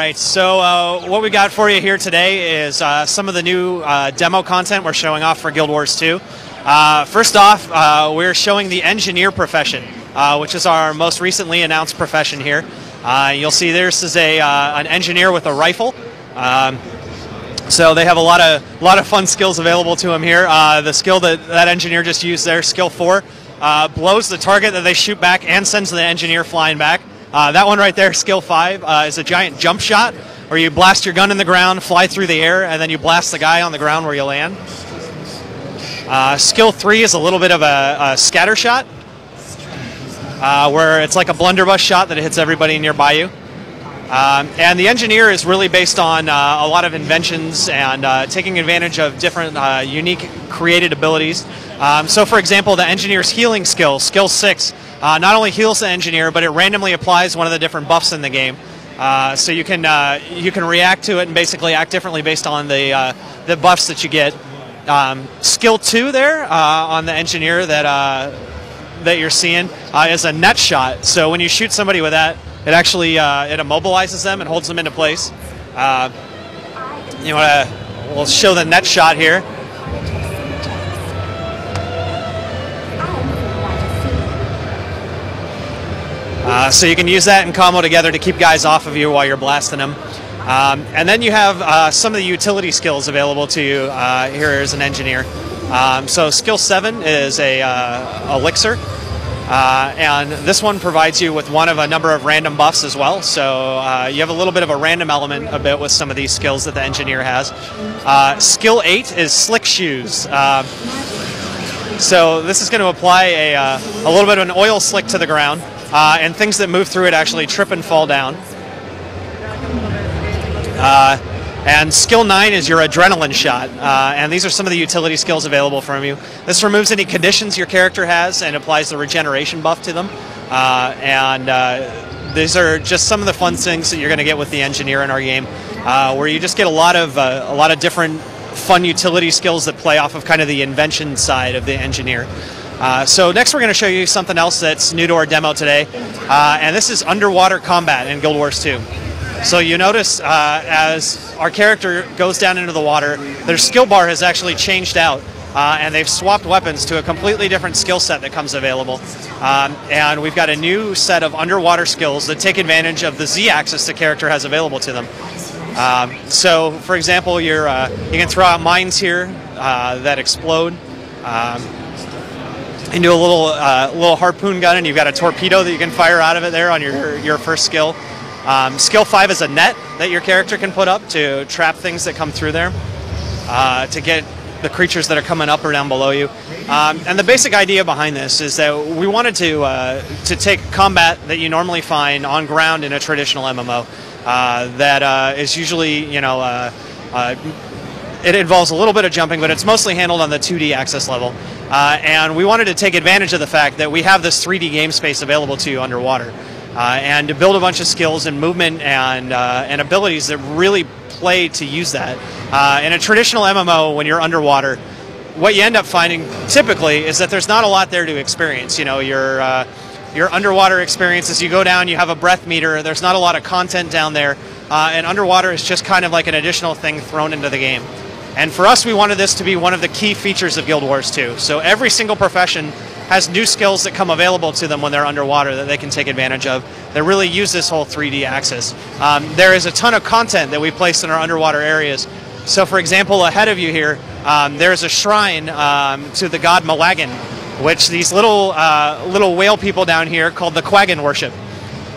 right, so what we got for you here today is some of the new demo content we're showing off for Guild Wars 2. First off, we're showing the engineer profession, which is our most recently announced profession here. You'll see this is an engineer with a rifle. So they have a lot of fun skills available to them here. The skill that engineer just used there, skill 4, blows the target that they shoot back and sends the engineer flying back. That one right there, skill 5, is a giant jump shot where you blast your gun in the ground, fly through the air, and then you blast the guy on the ground where you land. Skill 3 is a little bit of a scatter shot, where it's like a blunderbuss shot that hits everybody nearby you. And the engineer is really based on a lot of inventions and taking advantage of different unique created abilities. So for example, the engineer's healing skill, skill 6, not only heals the engineer, but it randomly applies one of the different buffs in the game. So you can react to it and basically act differently based on the buffs that you get. Skill 2 there on the engineer that you're seeing is a net shot. So when you shoot somebody with that, it actually it immobilizes them and holds them into place. We'll show the net shot here. So you can use that in combo together to keep guys off of you while you're blasting them. And then you have some of the utility skills available to you here as an engineer. So skill 7 is a elixir. And this one provides you with one of a number of random buffs as well. So you have a little bit of a random element a bit with some of these skills that the engineer has. Skill 8 is slick shoes. So this is going to apply a little bit of an oil slick to the ground, and things that move through it actually trip and fall down. And skill 9 is your adrenaline shot, and these are some of the utility skills available from you. This removes any conditions your character has and applies the regeneration buff to them. These are just some of the fun things that you're going to get with the engineer in our game, where you just get a lot of different fun utility skills that play off of kind of the invention side of the engineer. So next we're going to show you something else that's new to our demo today, and this is underwater combat in Guild Wars 2. So you notice as our character goes down into the water, their skill bar has actually changed out, and they've swapped weapons to a completely different skill set that comes available. And we've got a new set of underwater skills that take advantage of the Z-axis the character has available to them. So for example, you can throw out mines here that explode into a little harpoon gun, and you've got a torpedo that you can fire out of it there on your first skill. Skill 5 is a net that your character can put up to trap things that come through there, to get the creatures that are coming up or down below you. And the basic idea behind this is that we wanted to take combat that you normally find on ground in a traditional MMO that is usually, it involves a little bit of jumping, but it's mostly handled on the 2D access level. And we wanted to take advantage of the fact that we have this 3D game space available to you underwater. And to build a bunch of skills and movement and abilities that really play to use that. In a traditional MMO, when you're underwater, what you end up finding typically is that there's not a lot there to experience. Your underwater experience, as you go down, you have a breath meter. There's not a lot of content down there, and underwater is just kind of like an additional thing thrown into the game. And for us, we wanted this to be one of the key features of Guild Wars 2. So every single profession has new skills that come available to them when they're underwater that they can take advantage of that really use this whole 3D axis. There is a ton of content that we placed in our underwater areas. So for example, ahead of you here, there's a shrine to the god Malagan, which these little whale people down here called the Quaggan worship.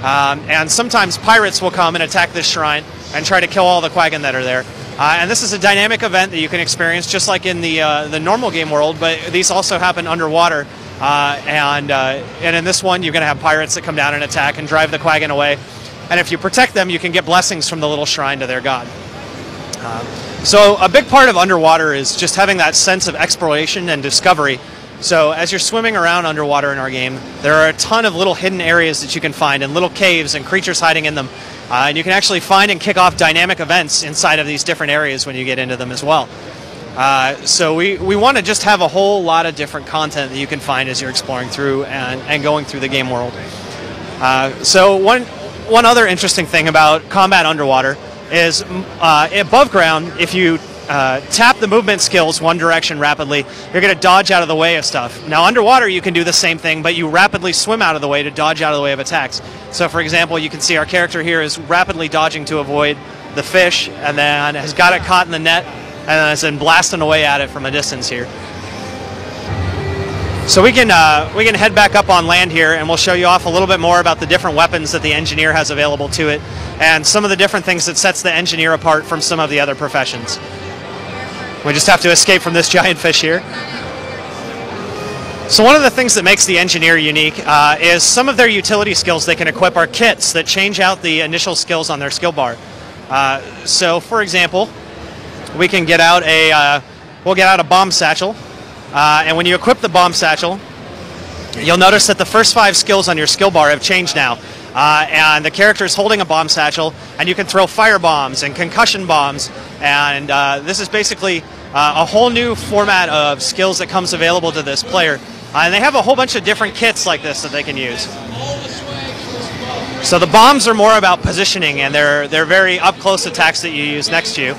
And sometimes pirates will come and attack this shrine and try to kill all the Quaggan that are there. And this is a dynamic event that you can experience just like in the normal game world, but these also happen underwater. And in this one, you're going to have pirates that come down and attack and drive the Quaggan away. And if you protect them, you can get blessings from the little shrine to their god. So a big part of underwater is just having that sense of exploration and discovery. So as you're swimming around underwater in our game, there are a ton of little hidden areas that you can find and little caves and creatures hiding in them. And you can actually find and kick off dynamic events inside of these different areas when you get into them as well. So we want to just have a whole lot of different content that you can find as you're exploring through and going through the game world. So one other interesting thing about combat underwater is above ground, if you tap the movement skills one direction rapidly, you're going to dodge out of the way of stuff. Now underwater you can do the same thing, but you rapidly swim out of the way to dodge out of the way of attacks. So for example, you can see our character here is rapidly dodging to avoid the fish, and then has got it caught in the net, and has been blasting away at it from a distance here. So we can head back up on land here, and we'll show you off a little bit more about the different weapons that the engineer has available to it, and some of the different things that sets the engineer apart from some of the other professions. We just have to escape from this giant fish here. So one of the things that makes the engineer unique is some of their utility skills they can equip are kits that change out the initial skills on their skill bar. So for example, we can get out we'll get out a bomb satchel. And when you equip the bomb satchel, you'll notice that the first 5 skills on your skill bar have changed now. And the character is holding a bomb satchel, and you can throw fire bombs and concussion bombs. And this is basically a whole new format of skills that comes available to this player. And they have a whole bunch of different kits like this that they can use. So the bombs are more about positioning, and they're very up-close attacks that you use next to you.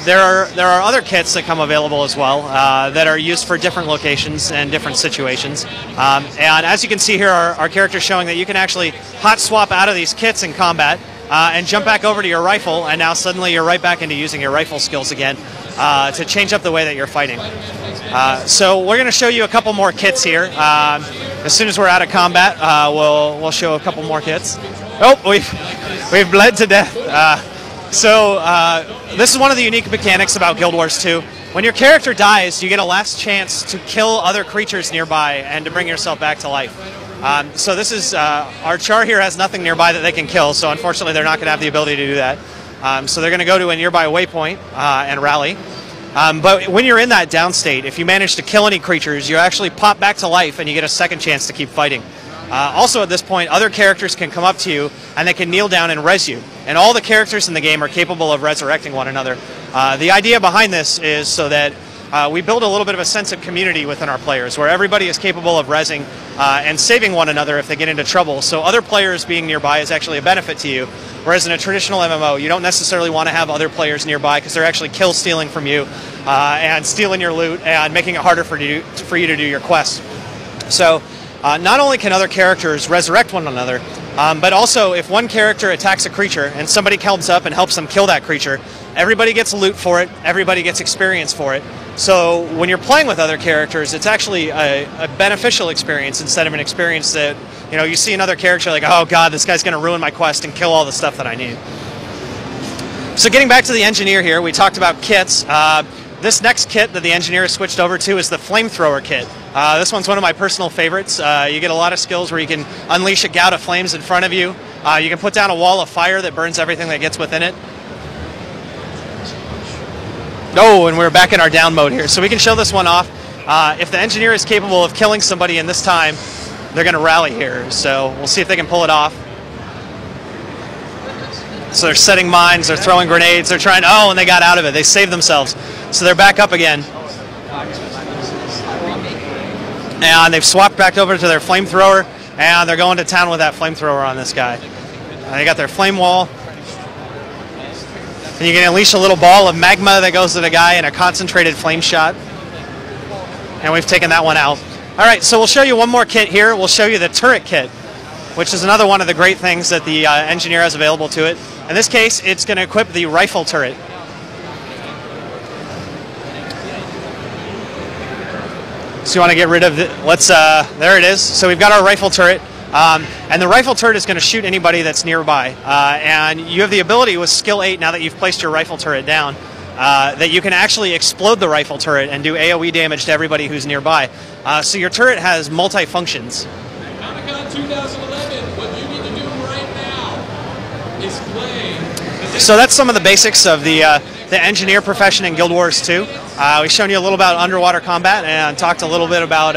There are other kits that come available as well that are used for different locations and different situations. And as you can see here, our character is showing that you can actually hot swap out of these kits in combat and jump back over to your rifle, and now suddenly you're right back into using your rifle skills again to change up the way that you're fighting. So we're going to show you a couple more kits here. As soon as we're out of combat, we'll show a couple more kits. Oh, we've bled to death. This is one of the unique mechanics about Guild Wars 2. When your character dies, you get a last chance to kill other creatures nearby and to bring yourself back to life. So this is, our char here has nothing nearby that they can kill, so unfortunately they're not going to have the ability to do that. So they're going to go to a nearby waypoint and rally. But when you're in that down state, if you manage to kill any creatures, you actually pop back to life and you get a second chance to keep fighting. Also at this point, other characters can come up to you and they can kneel down and res you. And all the characters in the game are capable of resurrecting one another. The idea behind this is so that we build a little bit of a sense of community within our players, where everybody is capable of resing and saving one another if they get into trouble. So other players being nearby is actually a benefit to you. Whereas in a traditional MMO, you don't necessarily want to have other players nearby because they're actually kill stealing from you and stealing your loot and making it harder for you to do your quest. So not only can other characters resurrect one another, but also if one character attacks a creature and somebody comes up and helps them kill that creature, everybody gets loot for it, everybody gets experience for it. So when you're playing with other characters, it's actually a beneficial experience instead of an experience that, you know, you see another character like, oh god, this guy's going to ruin my quest and kill all the stuff that I need. So getting back to the engineer here, we talked about kits. This next kit that the engineer has switched over to is the flamethrower kit. This one's one of my personal favorites. You get a lot of skills where you can unleash a gout of flames in front of you. You can put down a wall of fire that burns everything that gets within it. Oh, and we're back in our down mode here. So we can show this one off. If the engineer is capable of killing somebody in this time, they're going to rally here. So we'll see if they can pull it off. So they're setting mines, they're throwing grenades, they're trying, oh, and they got out of it. They saved themselves. So they're back up again. And they've swapped back over to their flamethrower, and they're going to town with that flamethrower on this guy. They got their flame wall. And you can unleash a little ball of magma that goes to the guy in a concentrated flame shot. And we've taken that one out. All right, so we'll show you one more kit here. We'll show you the turret kit, which is another one of the great things that the engineer has available to it. In this case, it's going to equip the rifle turret. So you want to get rid of it. There it is. So we've got our rifle turret. And the rifle turret is going to shoot anybody that's nearby. And you have the ability with skill 8, now that you've placed your rifle turret down, that you can actually explode the rifle turret and do AoE damage to everybody who's nearby. So your turret has multi-functions. Comic-Con 2011, what you need to do right now is play. So that's some of the basics of the engineer profession in Guild Wars 2. We've shown you a little about underwater combat and talked a little bit about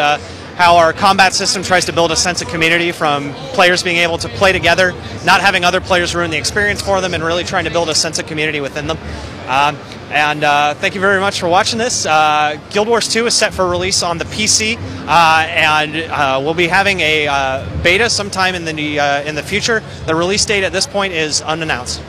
how our combat system tries to build a sense of community from players being able to play together, not having other players ruin the experience for them, and really trying to build a sense of community within them. Thank you very much for watching this. Guild Wars 2 is set for release on the PC, and we'll be having a beta sometime in the future. The release date at this point is unannounced.